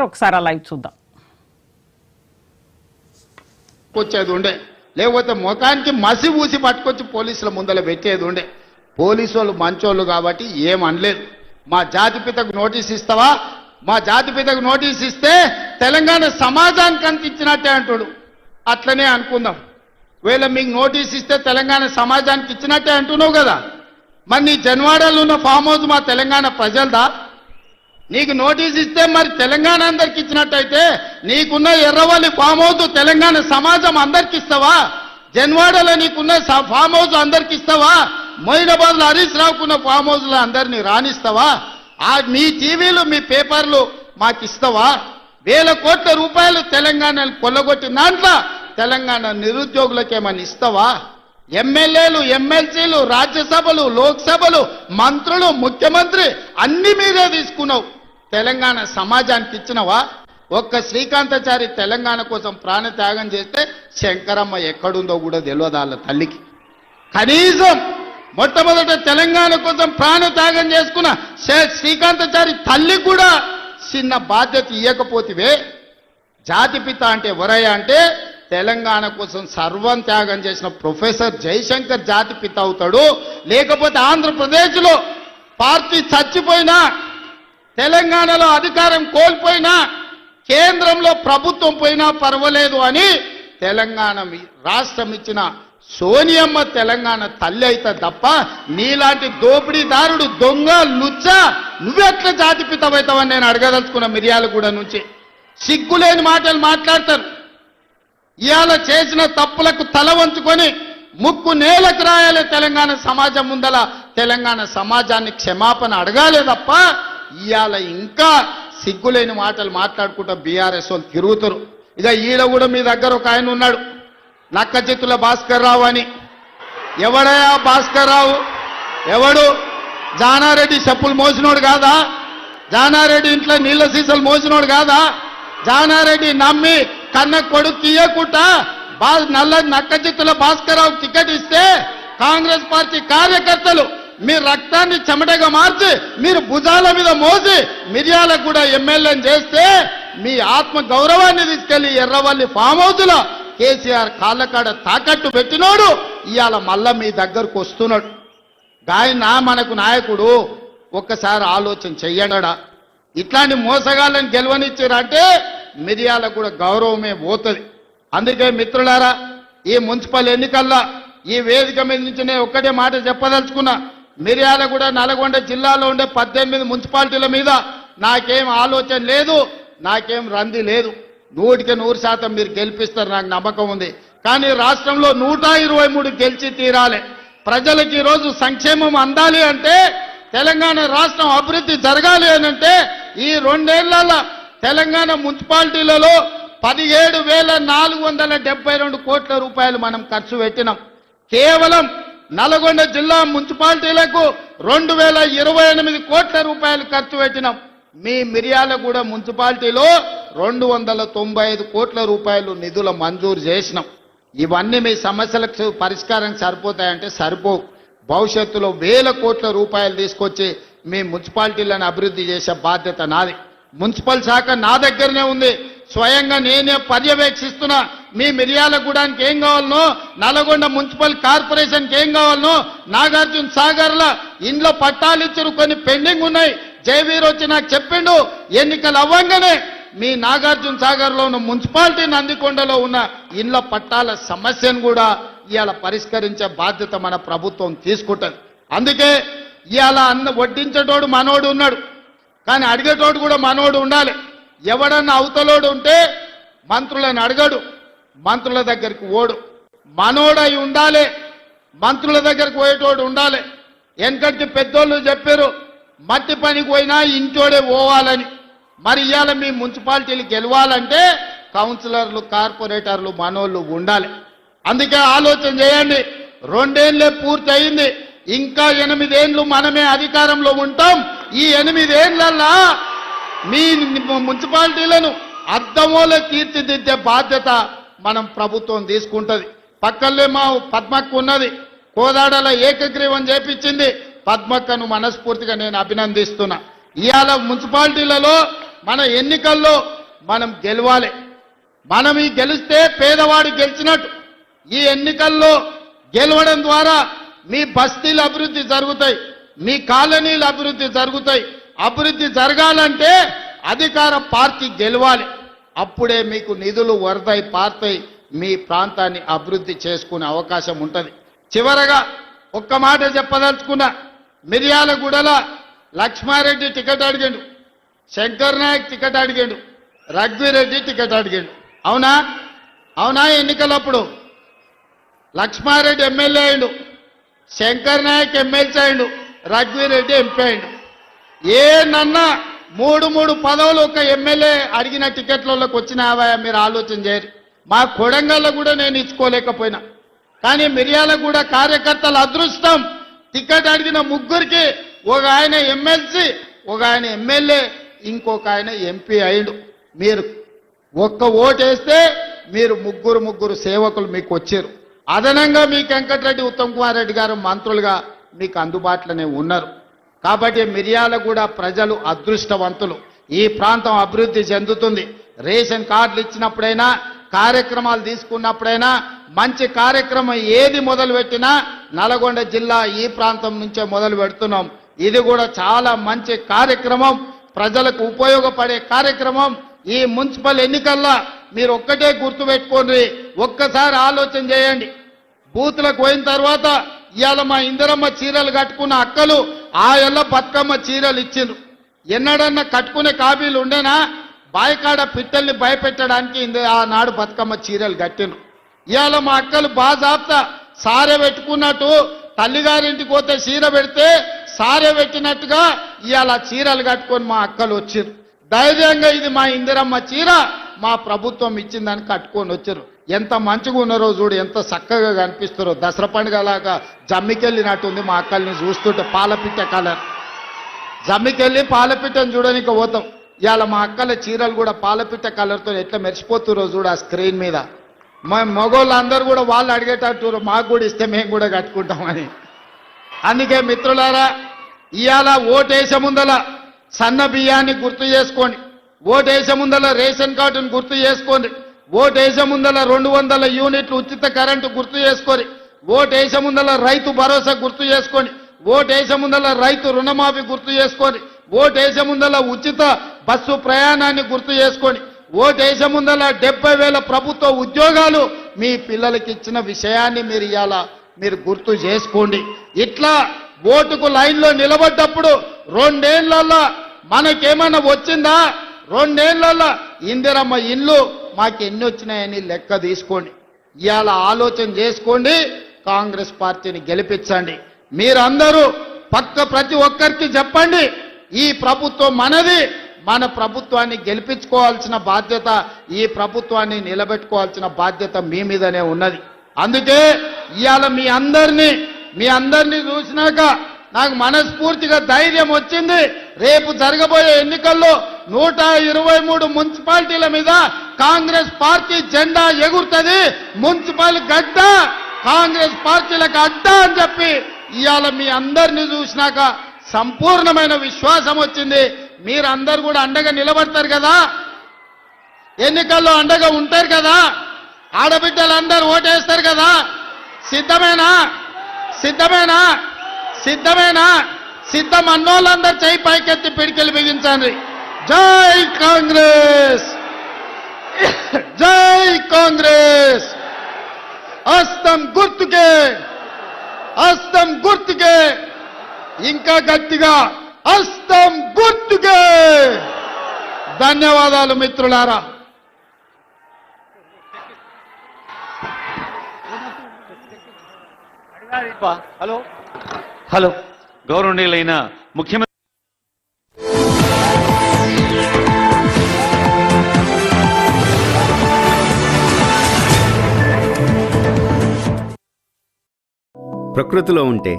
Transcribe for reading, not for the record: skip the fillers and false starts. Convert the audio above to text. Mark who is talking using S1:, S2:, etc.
S1: ఒకసారి ఆ లైవ్ చూద్దాం.
S2: వచ్చేది ఉండే, లేకపోతే ముఖానికి మసి ఊసి పట్టుకొచ్చి పోలీసుల ముందర పెట్టేది ఉండే. పోలీసు వాళ్ళు మంచోళ్ళు కాబట్టి ఏమనలేదు. మా జాతిపితకు నోటీస్ ఇస్తావా? మా జాతిపితకు నోటీస్ ఇస్తే తెలంగాణ సమాజానికి అందించినట్టే అంటాడు. అట్లనే అనుకుందాం. వీళ్ళ మీకు నోటీస్ ఇస్తే తెలంగాణ సమాజానికి ఇచ్చినట్టే అంటున్నావు కదా. మరి నీ జన్వాడలో ఉన్న ఫామ్ హౌస్ మా తెలంగాణ ప్రజలదా? నీకు నోటీస్ ఇస్తే మరి తెలంగాణ అందరికి ఇచ్చినట్టయితే నీకున్న ఎర్రవల్లి ఫామ్ హౌస్ తెలంగాణ సమాజం అందరికి ఇస్తావా? జన్వాడలో నీకున్న ఫామ్ హౌస్ అందరికి ఇస్తావా? మొయినాబాద్లో హరీష్ రావుకున్న ఫామ్ హౌస్లో అందరినీ రాణిస్తావా? మీ టీవీలు మీ పేపర్లు మాకు ఇస్తావా? వేల కోట్ల రూపాయలు తెలంగాణను కొల్లగొట్టిన దాంట్లో తెలంగాణ నిరుద్యోగులకేమని ఇస్తావా? ఎమ్మెల్యేలు, ఎమ్మెల్సీలు, రాజ్యసభలు, లోక్సభలు, మంత్రులు, ముఖ్యమంత్రి అన్ని మీరే తీసుకున్నావు. తెలంగాణ సమాజానికి ఇచ్చినవా? ఒక్క శ్రీకాంతాచారి తెలంగాణ కోసం ప్రాణత్యాగం చేస్తే శంకరమ్మ ఎక్కడుందో కూడా తెలియదు వాళ్ళ తల్లికి. కనీసం మొట్టమొదట తెలంగాణ కోసం ప్రాణత్యాగం చేసుకున్న శ్రీకాంతాచారి తల్లి కూడా చిన్న బాధ్యత ఇవ్వకపోతివే. జాతిపిత అంటే ఎవరయ్యా అంటే తెలంగాణ కోసం సర్వం త్యాగం చేసిన ప్రొఫెసర్ జయశంకర్ జాతిపిత అవుతాడు. లేకపోతే ఆంధ్రప్రదేశ్లో పార్టీ చచ్చిపోయినా, తెలంగాణలో అధికారం కోల్పోయినా, కేంద్రంలో ప్రభుత్వం పోయినా పర్వాలేదు అని తెలంగాణ రాష్ట్రం ఇచ్చిన సోనియమ్మ తెలంగాణ తల్లి అయితే తప్ప నీలాంటి దోపిడీదారుడు, దొంగ, లుచ్చ నువ్వెట్లా జాతిపితమవుతావని నేను అడగదలుచుకున్న. మిర్యాలగూడ నుంచి సిగ్గులేని మాటలు మాట్లాడతారు. ఇవాళ చేసిన తప్పులకు తల వంచుకొని ముక్కు నేలకు రాయాలి. తెలంగాణ సమాజం ముందల తెలంగాణ సమాజాన్ని క్షమాపణ అడగాలే తప్ప ఇవాళ ఇంకా సిగ్గులేని మాటలు మాట్లాడుకుంటూ బీఆర్ఎస్ వాళ్ళు తిరుగుతారు. ఇక ఈడ కూడా మీ దగ్గర ఒక ఆయన ఉన్నాడు, నక్కచిత్తుల భాస్కర్ రావు అని. ఎవడయా భాస్కర్ రావు? ఎవడు? జానారెడ్డి చెప్పులు మోసినోడు కాదా? జానారెడ్డి ఇంట్లో నీళ్ళ సీసాలు మోసినోడు కాదా? జానారెడ్డి నమ్మి కన్న కొడుకు తీయకుండా నక్కచిత్తుల భాస్కర్ రావు టికెట్ ఇస్తే కాంగ్రెస్ పార్టీ కార్యకర్తలు మీ రక్తాన్ని చెమటగా మార్చి మీరు భుజాల మీద మోసి మిర్యాలకు కూడా ఎమ్మెల్యేని చేస్తే మీ ఆత్మ గౌరవాన్ని తీసుకెళ్లి ఎర్రవల్లి ఫామ్ హౌస్లో కేసీఆర్ కాళ్ళకాడ తాకట్టు పెట్టినోడు ఇవాళ మళ్ళా మీ దగ్గరకు వస్తున్నాడు. గాయన మనకు నాయకుడు, ఒక్కసారి ఆలోచన చెయ్యడా? ఇట్లాంటి మోసగాళ్ళని గెలవనిచ్చారంటే మిర్యాలకు కూడా గౌరవమే పోతుంది. అందుకే మిత్రులారా, ఈ మున్సిపల్ ఎన్నికల్లో ఈ వేదిక మీద నుంచి నేను ఒక్కటే మాట చెప్పదలుచుకున్నా. మిర్యాలగూడ, నల్గొండ జిల్లాలో ఉండే 18 మున్సిపాలిటీల మీద నాకేం ఆలోచన లేదు, నాకేం రంది లేదు. 100% మీరు గెలిపిస్తారు, నాకు నమ్మకం ఉంది. కానీ రాష్ట్రంలో 123 గెలిచి తీరాలి. ప్రజలకు ఈరోజు సంక్షేమం అందాలి అంటే, తెలంగాణ రాష్ట్రం అభివృద్ధి జరగాలి అని అంటే ఈ 2 ఏళ్లలో తెలంగాణ మున్సిపాలిటీలలో 17,472 కోట్ల రూపాయలు మనం ఖర్చు పెట్టినాం. కేవలం నల్గొండ జిల్లా మున్సిపాలిటీలకు 2,028 కోట్ల రూపాయలు ఖర్చు పెట్టినాం. మీ మిర్యాలగూడ మున్సిపాలిటీలో 295 కోట్ల రూపాయలు నిధుల మంజూరు చేసినాం. ఇవన్నీ మీ సమస్యలకు పరిష్కారం సరిపోతాయంటే సరిపోవు. భవిష్యత్తులో వేల కోట్ల రూపాయలు తీసుకొచ్చి మీ మున్సిపాలిటీలను అభివృద్ధి చేసే బాధ్యత నాది. మున్సిపల్ శాఖ నా దగ్గరనే ఉంది, స్వయంగా నేనే పర్యవేక్షిస్తున్నా. మీ మిర్యాలగూడానికి ఏం కావాలనో, నల్గొండ మున్సిపల్ కార్పొరేషన్కి ఏం కావాలనో, నాగార్జున సాగర్ల ఇండ్ల పట్టాలు ఇచ్చారు, కొన్ని పెండింగ్ ఉన్నాయి. జయవీర్ వచ్చి నాకు చెప్పిండు, ఎన్నికలు అవ్వంగానే మీ నాగార్జున సాగర్లో ఉన్న మున్సిపాలిటీ నందికొండలో ఉన్న ఇండ్ల పట్టాల సమస్యను కూడా ఇవాళ పరిష్కరించే బాధ్యత మన ప్రభుత్వం తీసుకుంటుంది. అందుకే ఇవాళ వడ్డించేటోడు మనోడు ఉన్నాడు, కానీ అడిగేటోడు కూడా మనోడు ఉండాలి. ఎవడన్నా అవతలోడు ఉంటే మంత్రులను అడగడు, మంత్రుల దగ్గరికి ఓడు. మనోడై ఉండాలి, మంత్రుల దగ్గరికి పోయేటోడు ఉండాలి. వెనకటి పెద్దోళ్ళు చెప్పారు, మట్టి పనికి పోయినా ఇంటోడే పోవాలని. మరి ఇవాళ మీ మున్సిపాలిటీలు గెలవాలంటే కౌన్సిలర్లు, కార్పొరేటర్లు మనోళ్ళు ఉండాలి. అందుకే ఆలోచన చేయండి. 2 ఏళ్లే పూర్తి అయింది, ఇంకా 8 ఏళ్ళు మనమే అధికారంలో ఉంటాం. ఈ 8 ఏళ్లల్లా మీ మున్సిపాలిటీలను అద్దమోలే తీర్చిదిద్దే బాధ్యత మనం ప్రభుత్వం తీసుకుంటుంది. పక్కనే మా పద్మక్క ఉన్నది, కోదాడల ఏకగ్రీవం చేపించింది. పద్మక్కను మనస్ఫూర్తిగా నేను అభినందిస్తున్నా. ఇవాళ మున్సిపాలిటీలలో మన ఎన్నికల్లో మనం గెలవాలి. మనం ఈ గెలిస్తే పేదవాడు గెలిచినట్టు. ఈ ఎన్నికల్లో గెలవడం ద్వారా మీ బస్తీలు అభివృద్ధి జరుగుతాయి, మీ కాలనీలు అభివృద్ధి జరుగుతాయి. అభివృద్ధి జరగాలంటే అధికార పార్టీ గెలవాలి. అప్పుడే మీకు నిధులు వరదై పారుతాయి, మీ ప్రాంతాన్ని అభివృద్ధి చేసుకునే అవకాశం ఉంటుంది. చివరగా ఒక్క మాట చెప్పదలుచుకున్నా. మిర్యాలగూడల లక్ష్మారెడ్డి టికెట్ అడిగాడు, శంకర్ నాయక్ టికెట్ అడిగాడు, రఘువీరెడ్డి టికెట్ అడిగాడు. అవునా? అవునా? ఎన్నికలప్పుడు లక్ష్మారెడ్డి ఎమ్మెల్యే అయిండు, శంకర్ నాయక్ ఎమ్మెల్సీ అయిండు, రఘువీరెడ్డి ఎంపీ అయిండు. ఏనన్నా మూడు పదవులు ఒక ఎమ్మెల్యే అడిగిన టికెట్లలోకి వచ్చినావా? మీరు ఆలోచన చేయరు. మా కొడంగల్లో కూడా నేను ఇచ్చుకోలేకపోయినా. కానీ మిర్యాలగూడ కార్యకర్తల అదృష్టం, టికెట్ అడిగిన ముగ్గురికి ఒక ఆయన ఎమ్మెల్సీ, ఒక ఆయన ఎమ్మెల్యే, ఇంకొక ఆయన ఎంపీ అయిండు. మీరు ఒక్క ఓటేస్తే మీరు ముగ్గురు సేవకులు మీకు వచ్చారు. అదనంగా మీకు వెంకటరెడ్డి ఉత్తమ్ కుమార్ రెడ్డి గారు మంత్రులుగా మీకు అందుబాటులోనే ఉన్నారు. కాబట్టి మిర్యాలగూడ ప్రజలు అదృష్టవంతులు. ఈ ప్రాంతం అభివృద్ధి చెందుతుంది. రేషన్ కార్డులు ఇచ్చినప్పుడైనా, కార్యక్రమాలు తీసుకున్నప్పుడైనా, మంచి కార్యక్రమం ఏది మొదలుపెట్టినా నల్గొండ జిల్లా ఈ ప్రాంతం నుంచే మొదలు పెడుతున్నాం. ఇది కూడా చాలా మంచి కార్యక్రమం, ప్రజలకు ఉపయోగపడే కార్యక్రమం. ఈ మున్సిపల్ ఎన్నికల్లో మీరు ఒక్కటే గుర్తుపెట్టుకోండి, ఒక్కసారి ఆలోచన చేయండి. బూతులకు పోయిన తర్వాత ఇవాళ మా ఇందిరమ్మ చీరలు కట్టుకున్న అక్కలు ఆ ఎల్ల బతుకమ్మ చీరలు ఇచ్చిండ్రు. ఎన్నడన్నా కట్టుకునే కాబీలు ఉండేనా? బాయికాడ పిట్టల్ని భయపెట్టడానికి ఆనాడు బతుకమ్మ చీరలు కట్టిండ్రు. ఇవాళ మా అక్కలు బాజాప్తా సారె పెట్టుకున్నట్టు తల్లిగారింటికి పోతే చీర పెడితే సారె పెట్టినట్టుగా ఇవాళ చీరలు కట్టుకొని మా అక్కలు వచ్చిర్రు. ధైర్యంగా ఇది మా ఇందిరమ్మ చీర, మా ప్రభుత్వం ఇచ్చిందని కట్టుకొని వచ్చారు. ఎంత మంచిగా ఉన్నారో చూడు, ఎంత చక్కగా కనిపిస్తారో. దసరా పండుగలాగా జమ్మికెళ్ళినట్టుంది మా అక్కల్ని చూస్తుంటే. పాలపిట్ట కలర్ జమ్మికెళ్ళి పాలపిట్టను చూడడానికి పోతాం. ఇవాళ మా అక్కల చీరలు కూడా పాలపిట్ట కలర్తో ఎట్లా మెరిసిపోతురో చూడు ఆ స్క్రీన్ మీద. మా మగోళ్ళందరూ కూడా వాళ్ళు అడిగేటట్టు మాకు కూడా ఇస్తే మేము కూడా కట్టుకుంటామని. అందుకే మిత్రులారా, ఇవాళ ఓటేసే ముందల సన్న బియ్యాన్ని గుర్తు చేసుకోండి, ఓటేసే ముందల రేషన్ కార్డును గుర్తు చేసుకోండి, ఓటేసే ముందల 200 యూనిట్లు ఉచిత కరెంటు గుర్తు చేసుకోండి, ఓటేసే ముందల రైతు భరోసా గుర్తు చేసుకోండి, ఓటేసే ముందల రైతు రుణమాఫీ గుర్తు చేసుకోండి, ఓటేసే ముందల ఉచిత బస్సు ప్రయాణాన్ని గుర్తు చేసుకోండి, ఓటేసే ముందల 70,000 ప్రభుత్వ ఉద్యోగాలు మీ పిల్లలకి ఇచ్చిన విషయాన్ని మీరు గుర్తు చేసుకోండి. ఇట్లా ఓటుకు లైన్లో నిలబడ్డప్పుడు 2 ఏళ్లలో మనకేమైనా వచ్చిందా? 2 ఏళ్లలో ఇందిరమ్మ ఇల్లు మాకు ఎన్ని వచ్చినాయని లెక్క తీసుకోండి. ఇవాళ ఆలోచన చేసుకోండి, కాంగ్రెస్ పార్టీని గెలిపించండి. మీరందరూ ప్రతి ఒక్కరికి చెప్పండి, ఈ ప్రభుత్వం మనది, మన ప్రభుత్వాన్ని గెలిపించుకోవాల్సిన బాధ్యత, ఈ ప్రభుత్వాన్ని నిలబెట్టుకోవాల్సిన బాధ్యత మీ మీదనే ఉన్నది. అందుకే ఇవాళ మీ అందరినీ చూసినాక నాకు మనస్ఫూర్తిగా ధైర్యం వచ్చింది. రేపు జరగబోయే ఎన్నికల్లో 123 మున్సిపాలిటీల మీద కాంగ్రెస్ పార్టీ జెండా ఎగురుతుంది. మున్సిపల్ గడ్డ కాంగ్రెస్ పార్టీలకు అడ్డా అని చెప్పి ఇవాళ మీ అందరినీ చూసినాక సంపూర్ణమైన విశ్వాసం వచ్చింది. మీరందరూ కూడా అండగా నిలబడతారు కదా, ఎన్నికల్లో అండగా ఉంటారు కదా, ఆడబిడ్డలందరూ ఓటేస్తారు కదా. సిద్ధమేనా? సిద్ధమేనా? సిద్ధమేనా? సిద్ధం అన్నోళ్ళందరూ చేయి పైకెత్తి పిడికెళ్ళి బిగించండి. జై కాంగ్రెస్, జై కాంగ్రెస్. హస్తం గుర్తుకే, హస్తం గుర్తుకే, ఇంకా గట్టిగా హస్తం గుర్తుకే. ధన్యవాదాలు మిత్రులారా.
S1: హలో గౌరవనీయులైన ముఖ్యమంత్రి
S3: ప్రకృతిలో ఉంటే